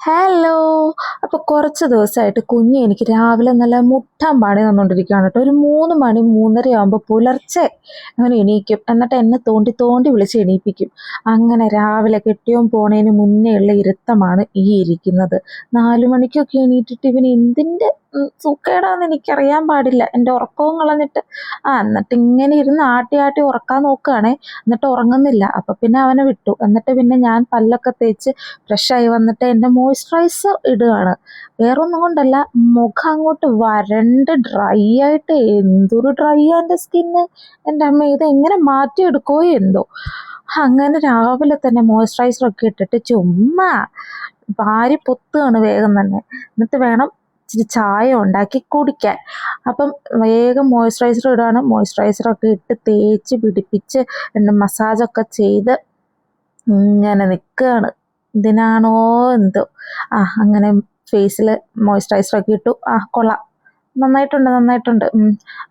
Hello. അപ്പോൾ കുറച്ച് ദിവസമായിട്ട് കുഞ്ഞ് എനിക്ക് രാവിലെ നല്ല മുട്ടാൻ പാടി തന്നുകൊണ്ടിരിക്കുകയാണ് കേട്ടോ. ഒരു 3 മണി 3:30 ആകുമ്പോൾ പുലർച്ചെ അങ്ങനെ എണീക്കും. എന്നിട്ട് എന്നെ തോണ്ടി തോണ്ടി വിളിച്ച് എണീപ്പിക്കും. അങ്ങനെ രാവിലെ കെട്ടിയോൻ പോണതിന് മുന്നേ ഉള്ള ഇരുത്തമാണ് ഈ ഇരിക്കുന്നത്. 4 മണിക്കൊക്കെ എണീറ്റിട്ട് ഇവന് എന്തിൻ്റെ സൂക്കേടാന്ന് എനിക്കറിയാൻ പാടില്ല. എൻ്റെ ഉറക്കവും കളഞ്ഞിട്ട് എന്നിട്ട് ഇങ്ങനെ ഇരുന്ന് ആട്ടി ആട്ടി ഉറക്കാൻ നോക്കുകയാണേ. എന്നിട്ട് ഉറങ്ങുന്നില്ല. അപ്പം പിന്നെ അവനെ വിട്ടു. എന്നിട്ട് പിന്നെ ഞാൻ പല്ലൊക്കെ തേച്ച് ഫ്രഷായി വന്നിട്ട് എൻ്റെ മോയ്സ്ചറൈസർ ഇടുകയാണ്. വേറൊന്നും കൊണ്ടല്ല, മുഖം അങ്ങോട്ട് വരണ്ട് ഡ്രൈ ആയിട്ട് എന്തൊരു ഡ്രൈ ആ എൻ്റെ സ്കിന്ന്. എൻ്റെ അമ്മ ഇത് എങ്ങനെ മാറ്റിയെടുക്കോ എന്തോ. അങ്ങനെ രാവിലെ തന്നെ മോയ്സ്ചറൈസറൊക്കെ ഇട്ടിട്ട് ചുമ്മാ വാരി പൊത്തുകയാണ് വേഗം തന്നെ. എന്നിട്ട് വേണം ഇച്ചിരി ചായ ഉണ്ടാക്കി കുടിക്കാൻ. അപ്പം വേഗം മോയ്സ്ചറൈസർ ഇടുകയാണ്. മോയ്സ്ചറൈസറൊക്കെ ഇട്ട് തേച്ച് പിടിപ്പിച്ച് മസാജൊക്കെ ചെയ്ത് ഇങ്ങനെ നിൽക്കുകയാണ്. ഇതിനാണോ എന്തോ. അങ്ങനെ ഫേസിൽ മോയ്സ്ചറൈസറൊക്കെ ഇട്ടു. കൊള്ളാം, നന്നായിട്ടുണ്ട്.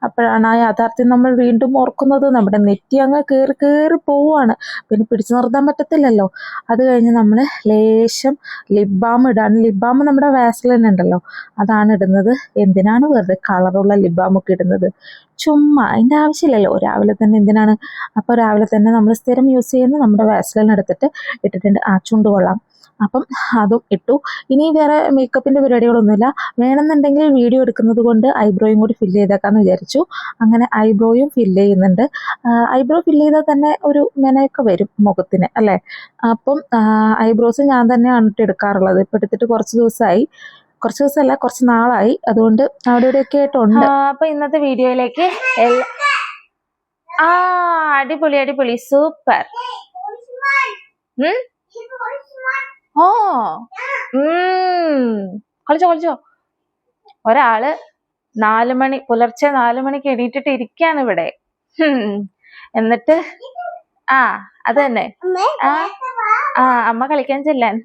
അപ്പോഴാണ് ആ യാഥാർത്ഥ്യം നമ്മൾ വീണ്ടും ഓർക്കുന്നത്. നമ്മുടെ നെറ്റി അങ്ങ് കയറി പോവുകയാണ്. പിന്നെ പിടിച്ചു നിർത്താൻ പറ്റത്തില്ലല്ലോ. അത് കഴിഞ്ഞ് നമ്മൾ ലേശം ലിപ് ബാം ഇടാണ്. ലിപ് ബാം നമ്മുടെ വാസലിൻ ഉണ്ടല്ലോ, അതാണ് ഇടുന്നത്. എന്തിനാണ് വെറുതെ കളറുള്ള ലിപ് ബാമൊക്കെ ഇടുന്നത്? ചുമ്മാ, അതിൻ്റെ ആവശ്യമില്ലല്ലോ. രാവിലെ തന്നെ എന്തിനാണ്? അപ്പോൾ രാവിലെ തന്നെ നമ്മൾ സ്ഥിരം യൂസ് ചെയ്യുന്ന നമ്മുടെ വാസലിൻ എടുത്തിട്ട് ഇട്ടിട്ടുണ്ട്. ചുണ്ട് കൊള്ളാം. അപ്പം അതും ഇട്ടു. ഇനി വേറെ മേക്കപ്പിൻ്റെ പരിപാടികളൊന്നുമില്ല. വേണമെന്നുണ്ടെങ്കിൽ വീഡിയോ എടുക്കുന്നത് കൊണ്ട് ഐബ്രോയും കൂടി ഫില്ല് ചെയ്തേക്കാമെന്ന് വിചാരിച്ചു. അങ്ങനെ ഐബ്രോയും ഫില്ല് ചെയ്യുന്നുണ്ട്. ഐബ്രോ ഫില്ല് ചെയ്താൽ തന്നെ ഒരു മെനയൊക്കെ വരും മുഖത്തിന്, അല്ലേ? അപ്പം ഐബ്രോസ് ഞാൻ തന്നെയാണ് എടുക്കാറുള്ളത്. ഇപ്പം എടുത്തിട്ട് കുറച്ച് ദിവസമല്ല, കുറച്ച് നാളായി. അതുകൊണ്ട് അവിടെ ഇവിടെയൊക്കെ ആയിട്ടുണ്ട്. അപ്പം ഇന്നത്തെ വീഡിയോയിലേക്ക് അടിപൊളി സൂപ്പർ. കളിച്ചോ. ഒരാള് പുലർച്ചെ 4 മണിക്ക് എണീറ്റിട്ട് ഇരിക്കാണ് ഇവിടെ. എന്നിട്ട് അത് തന്നെ. അമ്മ കളിക്കാൻ ചെല്ലാൻ.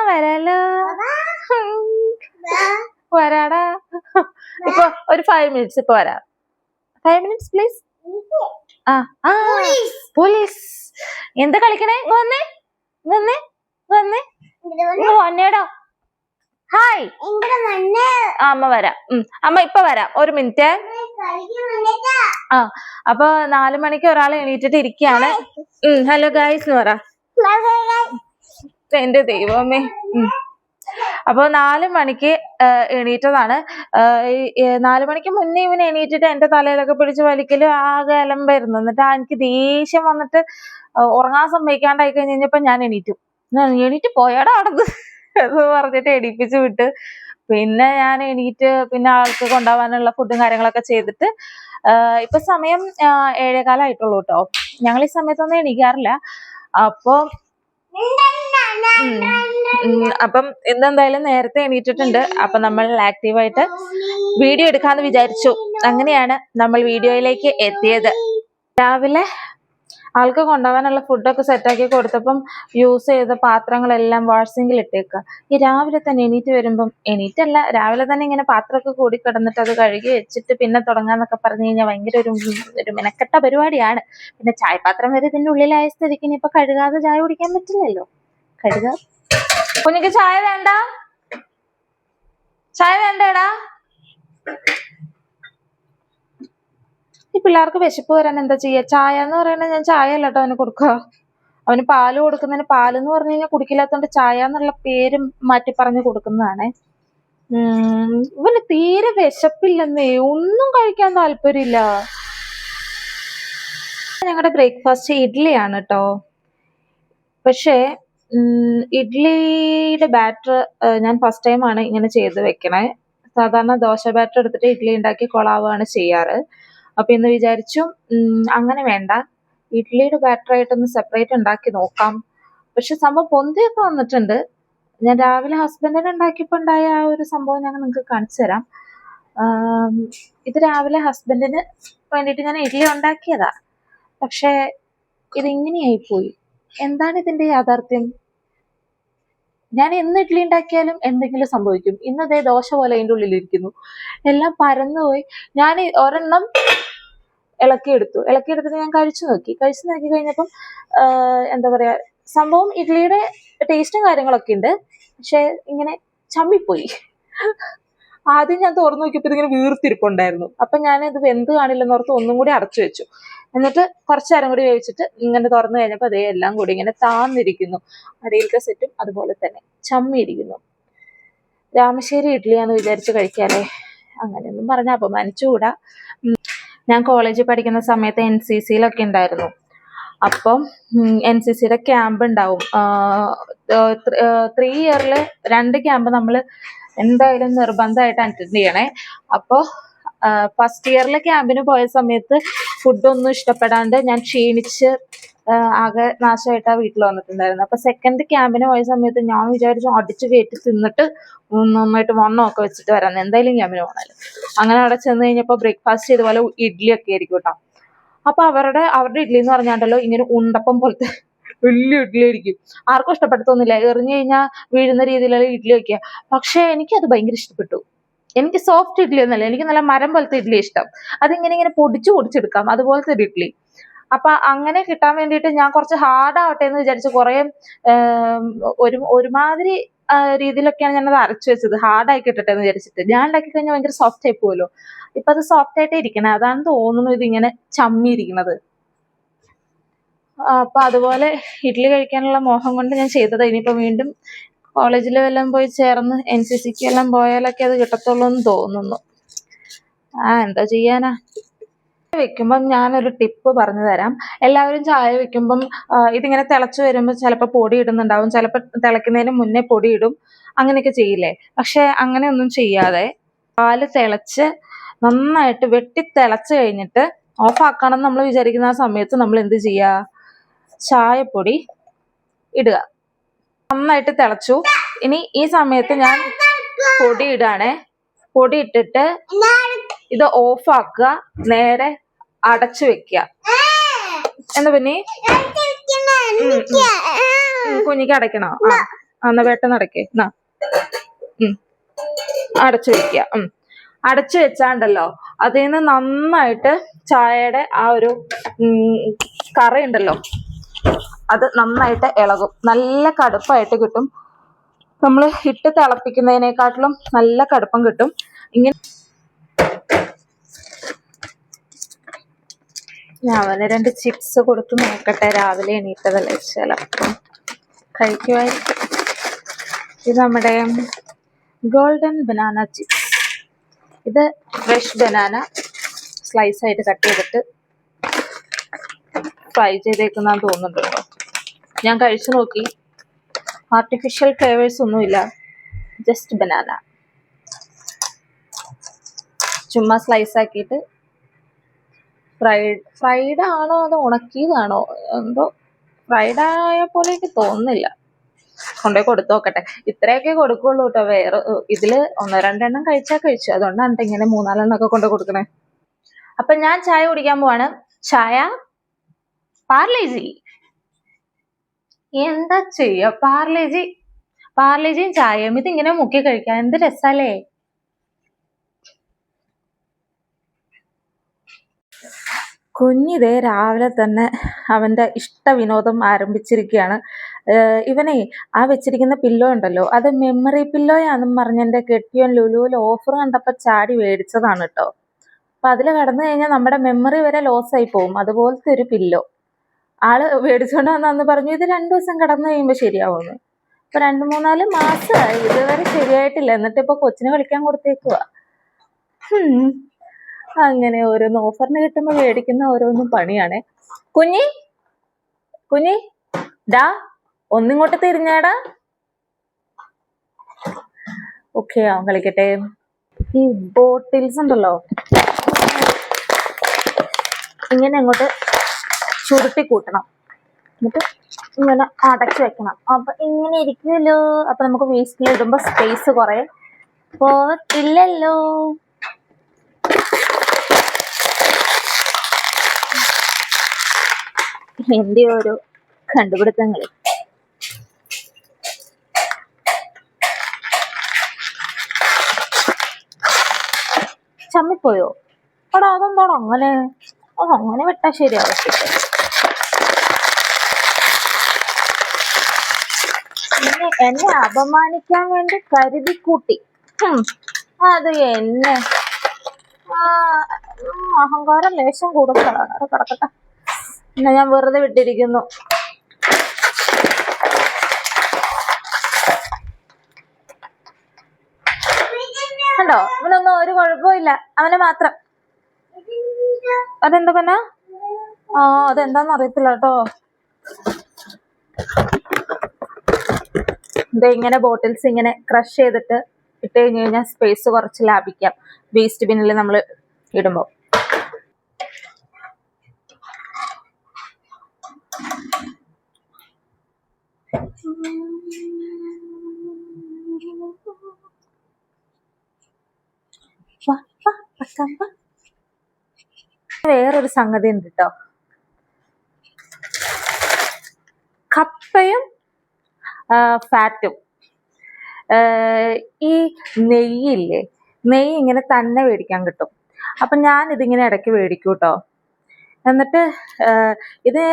വരാലോ, വരാടാ. ഇപ്പൊ ഒരു 5 മിനിറ്റ്സ് ഇപ്പൊ വരാം. 5 മിനിറ്റ്സ് പ്ലീസ്. പോലീസ് എന്താ കളിക്കണേ? വന്നേടോ. ഹായ്. അമ്മ വരാം. അമ്മ ഇപ്പൊ വരാം, 1 മിനിറ്റ്. അപ്പൊ 4 മണിക്ക് ഒരാൾ എണീറ്റിട്ട് ഇരിക്കുകയാണ്. ഹലോ ഗായ്സ് എന്ന് പറ. എന്റെ ദൈവമേ. അപ്പൊ 4 മണിക്ക് എണീറ്റതാണ്. 4 മണിക്ക് മുന്നേ ഇവന് എണീറ്റിട്ട് എന്റെ തലയിലൊക്കെ പിടിച്ച് വലിക്കല് ആകെ അലമ്പായിരുന്നു. എന്നിട്ട് എനിക്ക് ദേഷ്യം വന്നിട്ട് ഉറങ്ങാൻ സമ്മതിക്കാണ്ടായി കഴിഞ്ഞപ്പോ ഞാൻ എണീറ്റ് പോയാടാ അവിടുന്ന് എന്ന് പറഞ്ഞിട്ട് എണീപ്പിച്ച് വിട്ട്. പിന്നെ ഞാൻ എണീറ്റ് പിന്നെ ആൾക്ക് കൊണ്ടുപോകാനുള്ള ഫുഡും കാര്യങ്ങളൊക്കെ ചെയ്തിട്ട് ഇപ്പൊ സമയം 7:15 ആയിട്ടുള്ളൂ കേട്ടോ. ഞങ്ങൾ ഈ സമയത്തൊന്നും എണീക്കാറില്ല. അപ്പം ഇന്നെന്തായാലും നേരത്തെ എണീറ്റിട്ടുണ്ട്. അപ്പൊ നമ്മൾ ആക്റ്റീവായിട്ട് വീഡിയോ എടുക്കാന്ന് വിചാരിച്ചു. അങ്ങനെയാണ് നമ്മൾ വീഡിയോയിലേക്ക് എത്തിയത്. രാവിലെ ആൾക്ക് കൊണ്ടുപോകാനുള്ള ഫുഡൊക്കെ സെറ്റാക്കി കൊടുത്തപ്പം യൂസ് ചെയ്ത പാത്രങ്ങളെല്ലാം വാഷിംഗിൽ ഇട്ടേക്കുക. ഈ രാവിലെ തന്നെ എണീറ്റല്ല, രാവിലെ തന്നെ ഇങ്ങനെ പാത്രമൊക്കെ കൂടി കിടന്നിട്ട് അത് കഴുകി വെച്ചിട്ട് പിന്നെ തുടങ്ങാന്നൊക്കെ പറഞ്ഞു കഴിഞ്ഞാൽ ഭയങ്കര ഒരു മെനക്കെട്ട പരിപാടിയാണ്. പിന്നെ ചായപാത്രം വരെ ഇതിൻ്റെ ഉള്ളിലായ സ്ഥിതിക്ക് ഇനിയിപ്പോൾ കഴുകാതെ ചായ കുടിക്കാൻ പറ്റില്ലല്ലോ. കുഞ്ഞിക്ക് ചായ വേണ്ടേടാ? ഈ പിള്ളേർക്ക് വിശപ്പ് വരാൻ എന്താ ചെയ്യുക? ചായ എന്ന് പറയുന്നത് ഞാൻ ചായ അല്ല കേട്ടോ അവന് കൊടുക്കുക. അവന് പാല് കൊടുക്കുന്നതിന് പാലെന്ന് പറഞ്ഞു കഴിഞ്ഞാൽ കുടിക്കില്ലാത്തോണ്ട് ചായ എന്നുള്ള പേര് മാറ്റി പറഞ്ഞു കൊടുക്കുന്നതാണ്. ഇവന് തീരെ വിശപ്പില്ലെന്നേ, ഒന്നും കഴിക്കാൻ താല്പര്യമില്ല. ഞങ്ങളുടെ ബ്രേക്ക്ഫാസ്റ്റ് ഇഡ്ഡലിയാണ് കേട്ടോ. പക്ഷേ ഇഡ്ഡലിയുടെ ബാറ്റർ ഞാൻ ഫസ്റ്റ് ടൈമാണ് ഇങ്ങനെ ചെയ്ത് വെക്കണേ. സാധാരണ ദോശ ബാറ്റർ എടുത്തിട്ട് ഇഡ്ഡലി ഉണ്ടാക്കി കൊളാവുകയാണ് ചെയ്യാറ്. അപ്പൊ ഇന്ന് വിചാരിച്ചു അങ്ങനെ വേണ്ട, ഇഡ്ഡലിയുടെ ബാറ്ററായിട്ടൊന്ന് സെപ്പറേറ്റ് ഉണ്ടാക്കി നോക്കാം. പക്ഷെ സംഭവം പൊന്തിയൊക്കെ വന്നിട്ടുണ്ട്. ഞാൻ രാവിലെ ഹസ്ബൻഡിന് ഉണ്ടാക്കിയപ്പോൾ ഉണ്ടായ ആ ഒരു സംഭവം ഞാൻ നിങ്ങൾക്ക് കാണിച്ചു തരാം. ഇത് രാവിലെ ഹസ്ബൻഡിന് വേണ്ടിയിട്ട് ഞാൻ ഇഡ്ഡലി ഉണ്ടാക്കിയതാ. പക്ഷെ ഇതിങ്ങനെയായിപ്പോയി. എന്താണ് ഇതിന്റെ യാഥാർത്ഥ്യം? ഞാൻ എന്ന് ഇഡ്ഡലി ഉണ്ടാക്കിയാലും എന്തെങ്കിലും സംഭവിക്കും. ഇന്നതേ ദോശ പോലെ അതിൻ്റെ ഉള്ളിലിരിക്കുന്നു. എല്ലാം പരന്നുപോയി. ഞാൻ ഒരെണ്ണം ഇളക്കിയെടുത്തിട്ട് ഞാൻ കഴിച്ചു നോക്കി കഴിഞ്ഞപ്പം എന്താ പറയാ, സംഭവം ഇഡ്ഡലിയുടെ ടേസ്റ്റും കാര്യങ്ങളൊക്കെ ഉണ്ട്, പക്ഷെ ഇങ്ങനെ ചമ്മിപ്പോയി. ആദ്യം ഞാൻ തുറന്നു നോക്കിയപ്പോൾ ഇതിങ്ങനെ വീർത്തിരിപ്പുണ്ടായിരുന്നു. അപ്പൊ ഞാൻ ഇത് വെന്ത് കാണില്ലെന്ന് ഓർത്ത് ഒന്നും കൂടി അടച്ചു വെച്ചു. എന്നിട്ട് കുറച്ചു നേരം കൂടി വേവിച്ചിട്ട് ഇങ്ങനെ തുറന്നു കഴിഞ്ഞപ്പോൾ അതേ എല്ലാം കൂടി ഇങ്ങനെ താന്നിരിക്കുന്നു. അടിയിലത്തെ സെറ്റും അതുപോലെ തന്നെ ചമ്മിയിരിക്കുന്നു. രാമശ്ശേരി ഇഡ്ഡലിയാന്ന് വിചാരിച്ച് കഴിക്കാല്ലേ, അങ്ങനെയൊന്നും പറഞ്ഞാൽ അപമാനിച്ചുകൂടാ. ഞാൻ കോളേജിൽ പഠിക്കുന്ന സമയത്ത് NCCയിലൊക്കെ ഉണ്ടായിരുന്നു. അപ്പം NCCയുടെ ക്യാമ്പ് ഉണ്ടാവും. 3 ഇയറിൽ 2 ക്യാമ്പ് നമ്മൾ എന്തായാലും നിർബന്ധമായിട്ട് അറ്റൻഡ് ചെയ്യണേ. അപ്പോൾ ഫസ്റ്റ് ഇയറിലെ ക്യാമ്പിന് പോയ സമയത്ത് ഫുഡൊന്നും ഇഷ്ടപ്പെടാണ്ട് ഞാൻ ക്ഷീണിച്ച് ആകെ നാശമായിട്ടാണ് വീട്ടിൽ വന്നിട്ടുണ്ടായിരുന്നത്. അപ്പോൾ സെക്കൻഡ് ക്യാമ്പിന് പോയ സമയത്ത് ഞാൻ വിചാരിച്ചു അടിച്ചു കയറ്റി തിന്നിട്ട് നന്നായിട്ട് വണ്ണമൊക്കെ വെച്ചിട്ട് വരാം, എന്തായാലും ക്യാമ്പിന് പോകണമല്ലോ. അങ്ങനെ അവിടെ ചെന്ന് കഴിഞ്ഞപ്പോൾ ബ്രേക്ക്ഫാസ്റ്റ് ഇതുപോലെ ഇഡ്ഡലിയൊക്കെ ആയിരിക്കും കേട്ടോ. അപ്പൊ അവരുടെ ഇഡ്ഡലി എന്ന് പറഞ്ഞാണ്ടല്ലോ ഇങ്ങനെ ഉണ്ടപ്പം പോലത്തെ വലിയ ഇഡ്ഡലി ആയിരിക്കും. ആർക്കും ഇഷ്ടപ്പെടുത്തൊന്നുമില്ല, എറിഞ്ഞു കഴിഞ്ഞാൽ വീഴുന്ന രീതിയിലുള്ള ഇഡ്ഡലി വയ്ക്കുക. പക്ഷെ എനിക്കത് ഭയങ്കര ഇഷ്ടപ്പെട്ടു. എനിക്ക് സോഫ്റ്റ് ഇഡ്ഡലി ഒന്നല്ല, എനിക്ക് നല്ല മരം പോലത്തെ ഇഡ്ഡലി ഇഷ്ടം. അതിങ്ങനെ പൊടിച്ചെടുക്കാം, അതുപോലത്തെ ഒരു ഇഡ്ഡലി. അപ്പൊ അങ്ങനെ കിട്ടാൻ വേണ്ടിയിട്ട് ഞാൻ കുറച്ച് ഹാർഡ് ആവട്ടെ എന്ന് വിചാരിച്ച് കുറെ ഒരുമാതിരി രീതിയിലൊക്കെയാണ് ഞാനത് അരച്ചു വെച്ചത്, ഹാർഡായി കിട്ടട്ടെ എന്ന് വിചാരിച്ചിട്ട്. ഞാൻ ഉണ്ടാക്കി കഴിഞ്ഞാൽ ഭയങ്കര സോഫ്റ്റ് ആയി പോവല്ലോ. ഇപ്പൊ അത് സോഫ്റ്റ് ആയിട്ടേ ഇരിക്കണേ, അതാണ് തോന്നുന്നു ഇതിങ്ങനെ ചമ്മിയിരിക്കണത്. അപ്പൊ അതുപോലെ ഇഡ്ഡലി കഴിക്കാനുള്ള മോഹം കൊണ്ട് ഞാൻ ചെയ്തത്. ഇനിയിപ്പോ വീണ്ടും കോളേജിൽ എല്ലാം പോയി ചേർന്ന് NCCക്ക് എല്ലാം പോയാലൊക്കെ അത് കിട്ടത്തുള്ളൂ എന്ന് തോന്നുന്നു. എന്താ ചെയ്യാനാ. വെക്കുമ്പം ഞാനൊരു ടിപ്പ് പറഞ്ഞു തരാം. എല്ലാവരും ചായ വെക്കുമ്പം ഇതിങ്ങനെ തിളച്ചു വരുമ്പോൾ ചിലപ്പോൾ പൊടി ഇടുന്നുണ്ടാവും, ചിലപ്പോൾ തിളയ്ക്കുന്നതിന് മുന്നേ പൊടി ഇടും, അങ്ങനെയൊക്കെ ചെയ്യില്ലേ. പക്ഷെ അങ്ങനെയൊന്നും ചെയ്യാതെ പാല് തിളച്ച് നന്നായിട്ട് വെട്ടി തിളച്ച് കഴിഞ്ഞിട്ട് ഓഫ് ആക്കണം നമ്മൾ വിചാരിക്കുന്ന ആ സമയത്ത് നമ്മൾ എന്ത് ചെയ്യുക, ചായപ്പൊടി ഇടുക. നന്നായിട്ട് തിളച്ചു. ഇനി ഈ സമയത്ത് ഞാൻ പൊടി ഇടാണേ. പൊടി ഇട്ടിട്ട് ഇത് ഓഫ് ആക്കുക, നേരെ അടച്ചു വെക്കുക. എന്താ പിന്നെ കുഞ്ഞിക്ക് അടയ്ക്കണോ? എന്നാ പെട്ടെന്ന് അടയ്ക്കേ. അടച്ചു വെക്കുക. അടച്ചു വെച്ചാണ്ടല്ലോ അതിൽ നിന്ന് നന്നായിട്ട് ചായയുടെ ആ ഒരു കറയുണ്ടല്ലോ അത് നന്നായിട്ട് ഇളകും, നല്ല കടുപ്പായിട്ട് കിട്ടും. നമ്മൾ ഇട്ട് തിളപ്പിക്കുന്നതിനേക്കാട്ടിലും നല്ല കടുപ്പം കിട്ടും. ഇങ്ങനെ ഞാൻ അവന് 2 ചിപ്സ് കൊടുത്ത് നോക്കട്ടെ, രാവിലെ എണീറ്റതല്ലേ, ചിലപ്പം കഴിക്കുമായിരിക്കും. ഇത് നമ്മുടെ ഗോൾഡൻ ബനാന ചിപ്സ്. ഇത് ഫ്രഷ് ബനാന സ്ലൈസ് ആയിട്ട് കട്ട് ചെയ്തിട്ട് ഫ്രൈ ചെയ്തേക്കുന്നാന്ന് തോന്നുന്നുണ്ട് കേട്ടോ. ഞാൻ കഴിച്ചു നോക്കി, ആർട്ടിഫിഷ്യൽ ഫ്ലേവേഴ്സ് ഒന്നുമില്ല, ജസ്റ്റ് ബനാന ചുമ്മാ സ്ലൈസ് ആക്കിയിട്ട് ഫ്രൈഡ് ആണോ അതോ ഉണക്കിയതാണോ എന്തോ, ഫ്രൈഡ് ആയ പോലെ എനിക്ക് തോന്നുന്നില്ല. കൊണ്ടുപോയി കൊടുത്തു നോക്കട്ടെ. ഇത്രയൊക്കെ കൊടുക്കുള്ളൂ കേട്ടോ. വേറെ ഇതില് 1-2 എണ്ണം കഴിച്ചു, അതുകൊണ്ടാണ് ഇങ്ങനെ 3-4 എണ്ണമൊക്കെ കൊണ്ട് കൊടുക്കണേ. അപ്പൊ ഞാൻ ചായ കുടിക്കാൻ പോവാണ്. ചായ പാർലേജി. എന്താ ചെയ്യ, പാർലേജിയും ചായയും ഇതിങ്ങനെ മുക്കി കഴിക്കാൻ എന്ത് രസല്ലേ. കുഞ്ഞിതേ രാവിലെ തന്നെ അവൻ്റെ ഇഷ്ട വിനോദം ആരംഭിച്ചിരിക്കുകയാണ്. ഇവനെ ആ വെച്ചിരിക്കുന്ന പില്ലോ ഉണ്ടല്ലോ, അത് മെമ്മറി പില്ലോയാണെന്ന് പറഞ്ഞ് എൻ്റെ കെട്ടിയോൻ ലുലുവിൽ ഓഫർ കണ്ടപ്പോൾ ചാടി മേടിച്ചതാണ് കേട്ടോ. അപ്പം അതിൽ കിടന്നു കഴിഞ്ഞാൽ നമ്മുടെ മെമ്മറി വരെ ലോസായി പോകും, അതുപോലത്തെ ഒരു പില്ലോ. ആള് മേടിച്ചുകൊണ്ട് വന്നു പറഞ്ഞു ഇത് 2 ദിവസം കിടന്നു കഴിയുമ്പോൾ ശരിയാവുമെന്ന്. ഇപ്പൊ 2-3-4 മാസമായി ഇതുവരെ ശരിയായിട്ടില്ല. എന്നിട്ട് ഇപ്പൊ കൊച്ചിനെ കളിക്കാൻ കൊടുത്തേക്കുക. അങ്ങനെ ഓരോന്ന് ഓഫറിന് കിട്ടുമ്പോൾ മേടിക്കുന്ന ഓരോന്നും പണിയാണേ. കുഞ്ഞി ഡാ ഒന്നിങ്ങോട്ട് തിരിഞ്ഞാടാ. ഓക്കെ, അവൻ കളിക്കട്ടെ. ഈ ബോട്ടിൽസ് ഉണ്ടല്ലോ ഇങ്ങനെ അങ്ങോട്ട് ചുരുട്ടി കൂട്ടണം, എന്നിട്ട് ഇങ്ങനെ അടച്ചു വെക്കണം. അപ്പൊ ഇങ്ങനെ ഇരിക്കുമല്ലോ. അപ്പൊ നമുക്ക് വേസ്റ്റിൽ ഇടുമ്പോ സ്പേസ് കുറെ പോകത്തില്ലല്ലോ. എന്റെ ഓരോ കണ്ടുപിടുത്തങ്ങള്. ചമ്മിപ്പോയോ? എടാ അതെന്താണോ അങ്ങനെ? അങ്ങനെ വിട്ടാ ശരിയാവത്തില്ല. എന്നെ അപമാനിക്കാൻ വേണ്ടി കരുതിക്കൂട്ടി. അത് എന്നെ അഹങ്കാരം ലേശം കൂടുതലാണ്. അത് കിടക്കട്ടെ, എന്നാ ഞാൻ വെറുതെ വിട്ടിരിക്കുന്നു. കണ്ടോ, ഇവനൊന്നും ഒരു കുഴപ്പമില്ല, അവന് മാത്രം. അതെന്താ പറഞ്ഞ? അതെന്താന്ന് അറിയത്തില്ല കേട്ടോ. ഇങ്ങനെ ബോട്ടിൽസ് ഇങ്ങനെ ക്രഷ് ചെയ്തിട്ട് ഇട്ട് കഴിഞ്ഞ് കഴിഞ്ഞാൽ സ്പേസ് കുറച്ച് ലാഭിക്കാം വേസ്റ്റ് ബിന്നിൽ നമ്മൾ ഇടുമ്പോൾ. വേറൊരു സംഗതി ഉണ്ട് കേട്ടോ. കപ്പയും ഫാറ്റും, ഈ നെയ്യില്ലേ, നെയ്യ് ഇങ്ങനെ തന്നെ മേടിക്കാൻ കിട്ടും. അപ്പം ഞാൻ ഇതിങ്ങനെ ഇടയ്ക്ക് മേടിക്കും കേട്ടോ. എന്നിട്ട് ഇത്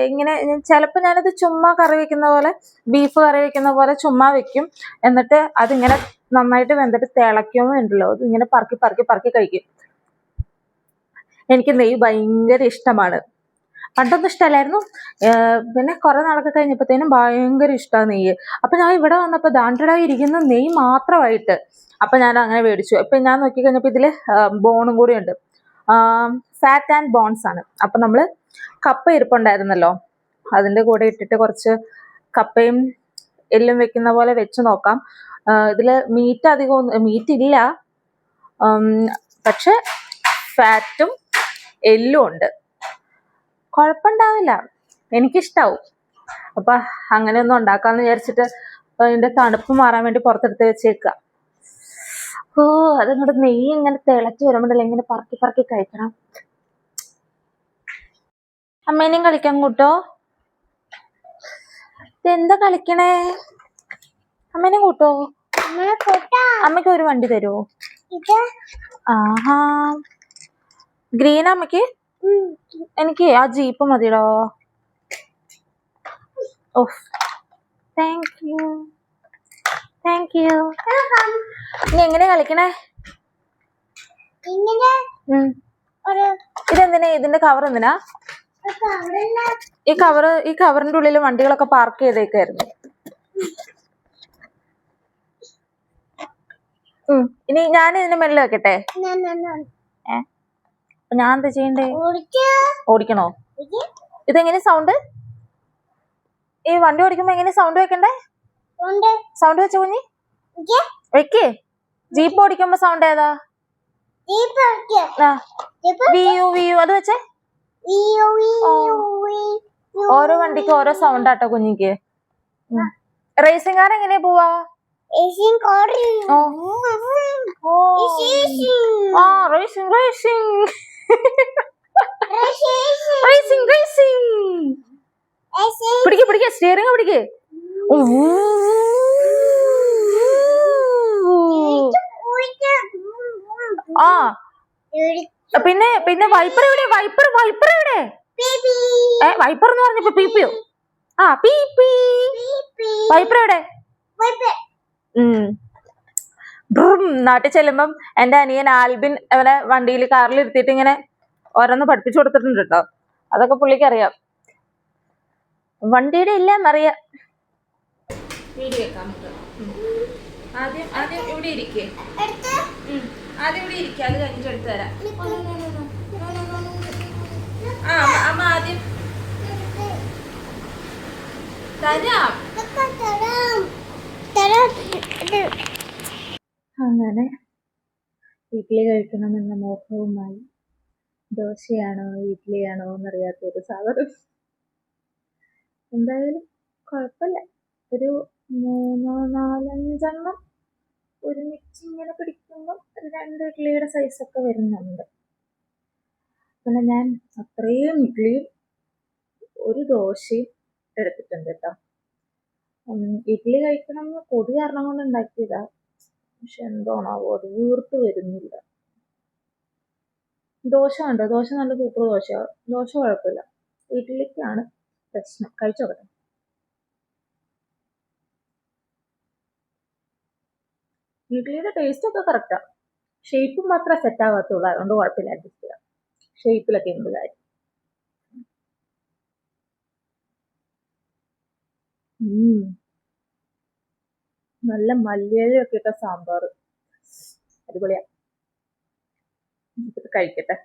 ഇങ്ങനെ ചിലപ്പോൾ ഞാനിത് ചുമ്മാ കറി വെക്കുന്ന പോലെ, ബീഫ് കറി വെക്കുന്ന പോലെ ചുമ്മാ വെക്കും. എന്നിട്ട് അതിങ്ങനെ നന്നായിട്ട് വെന്തിട്ട് തിളയ്ക്കുമ്പോൾ ഉണ്ടല്ലോ, ഇത് ഇങ്ങനെ പറക്കി പറക്കി പറക്കി കഴിക്കും. എനിക്ക് നെയ്യ് ഭയങ്കര ഇഷ്ടമാണ്. പണ്ടൊന്നും ഇഷ്ടമല്ലായിരുന്നു, പിന്നെ കുറെ നാളൊക്കെ കഴിഞ്ഞപ്പോഴത്തേനും ഭയങ്കര ഇഷ്ടമാണ് നെയ്യ്. അപ്പൊ ഞാൻ ഇവിടെ വന്നപ്പോൾ ദാണ്ടടായി ഇരിക്കുന്ന നെയ്യ് മാത്രമായിട്ട്. അപ്പൊ ഞാൻ അങ്ങനെ മേടിച്ചു. ഇപ്പൊ ഞാൻ നോക്കി കഴിഞ്ഞപ്പോൾ ഇതില് ബോണും കൂടി ഉണ്ട്, ഫാറ്റ് ആൻഡ് ബോൺസ് ആണ്. അപ്പൊ നമ്മള് കപ്പ ഇരിപ്പുണ്ടായിരുന്നല്ലോ, അതിന്റെ കൂടെ ഇട്ടിട്ട് കുറച്ച് കപ്പയും എല്ലും വെക്കുന്ന പോലെ വെച്ച് നോക്കാം. ഇതില് മീറ്റ് അധികം, മീറ്റ് ഇല്ല, പക്ഷെ ഫാറ്റും എല്ലും ഉണ്ട്. കുഴപ്പമുണ്ടാവില്ല, എനിക്കിഷ്ടാവും. അപ്പൊ അങ്ങനെയൊന്നും ഉണ്ടാക്കാന്ന് വിചാരിച്ചിട്ട് അതിന്റെ തണുപ്പ് മാറാൻ വേണ്ടി പുറത്തെടുത്ത് വെച്ചേക്കുക. അതിങ്ങോട്ട് നെയ്യ് ഇങ്ങനെ തിളച്ച് വരുമ്പോഴല്ലേ ഇങ്ങനെ പറക്കി പറക്കി കഴിക്കണം. അമ്മേനെയും കളിക്കാൻ കൂട്ടോ? ഇതെന്താ കളിക്കണേ? അമ്മേനെയും കൂട്ടോ? അമ്മയ്ക്ക് ഒരു വണ്ടി തരുമോ? ആഹാ, ഗ്രീൻ അമ്മയ്ക്ക്? എനിക്ക് ആ ജീപ്പ് മതിടോ. ഓഫ്, താങ്ക് യു താങ്ക് യു. ഇനി എങ്ങനെ കളിക്കണേ? ഇതെന്തിനാ, ഇതിന്റെ കവർ എന്തിനാ? ഈ കവറിന്റെ ഉള്ളിൽ വണ്ടികളൊക്കെ പാർക്ക് ചെയ്തേക്കായിരുന്നു. ഇനി ഞാൻ ഇതിന്റെ മേളിൽ വെക്കട്ടെ? ഞാൻ എന്താ ചെയ്യണ്ടേ? ഓടിക്കണോ? ഇതെങ്ങനെ സൗണ്ട്? ഈ വണ്ടി ഓടിക്കുമ്പോ എങ്ങനെ സൗണ്ട് വെക്കണ്ടേ? സൗണ്ട് വെച്ച കുഞ്ഞി വെക്കേ. ജീപ്പ് ഓടിക്കുമ്പോ സൗണ്ട് ഏതാ? വിയു വിയു, അത് വെച്ചേ. ഓരോ വണ്ടിക്ക് ഓരോ സൗണ്ട് ആട്ടോ കുഞ്ഞിക്ക്. റേസിംഗ് കാർ എങ്ങനെയാ പോവാ? പിടിക്ക് സ്റ്റിയറിംഗ് പിടിക്ക്. പിന്നെ വൈപ്പർ എവിടെ? വൈപ്പർ എവിടെ? വൈപ്പർ എന്ന് പറഞ്ഞപ്പോ പീപ്പിയോ? പീപ്പി. വൈപ്പർ എവിടെ? നാട്ടിൽ ചെല്ലുമ്പം എന്റെ അനിയൻ ആൽബിൻ അവനെ വണ്ടിയിൽ കാറിൽ ഇരുത്തിയിട്ട് ഇങ്ങനെ ഓരോന്ന് പഠിപ്പിച്ചു കൊടുത്തിട്ടുണ്ട് കേട്ടോ. അതൊക്കെ പുള്ളിക്ക് അറിയാം. വണ്ടിയുടെ ഇല്ലെന്നറിയാം. വീഡിയോ വെക്കാം. ആദ്യം ഇവിടെ ഇരിക്കേ, ആദ്യം ഇവിടെ ഇരിക്കുക, അത് കഴിഞ്ഞിട്ട് എടുത്തു തരാം. അമ്മ ആദ്യം തരാം. അങ്ങനെ ഇഡ്ഡലി കഴിക്കണമെന്ന മോഹവുമായി ദോശയാണോ ഇഡ്ഡലിയാണോ എന്നറിയാത്തൊരു സാധനം. എന്തായാലും കുഴപ്പമില്ല, ഒരു 3-4-5 ഒരുമിച്ച് ഇങ്ങനെ പിടിക്കുമ്പോൾ 2 ഇഡ്ഡലിയുടെ സൈസൊക്കെ വരുന്നുണ്ട്. പിന്നെ ഞാൻ അത്രയും ഇഡ്ഡലിയും ഒരു ദോശയും എടുത്തിട്ടുണ്ട് കേട്ടോ. ഇഡ്ഡലി കഴിക്കണം എന്ന് കൊതി കാരണം കൊണ്ട് ഉണ്ടാക്കിയതാ, പക്ഷെ എന്താണാവോ അത് വീർത്ത് വരുന്നില്ല. ദോശ ഉണ്ട്, ദോശ നല്ല സൂപ്പർ ദോശയാണ്. ദോശ കുഴപ്പമില്ല, ഇഡ്ഡലിക്കാണ് പ്രശ്നം. കഴിച്ചോട്ടെ. ഇഡ്ഡലിയുടെ ടേസ്റ്റ് ഒക്കെ കറക്റ്റാ. ഷേപ്പ് മാത്രമേ സെറ്റ് ആവാത്തുള്ളൂ, അതുകൊണ്ട് കുഴപ്പമില്ല, അഡ്ജസ്റ്റ് ചെയ്യാം. ഷേപ്പിലൊക്കെ എന്ത് കാര്യം. ഉം. നല്ല മല്ലിയിലയൊക്കെ ഇട്ട സാമ്പാർ അടിപൊളിയാ. കഴിക്കട്ടെ.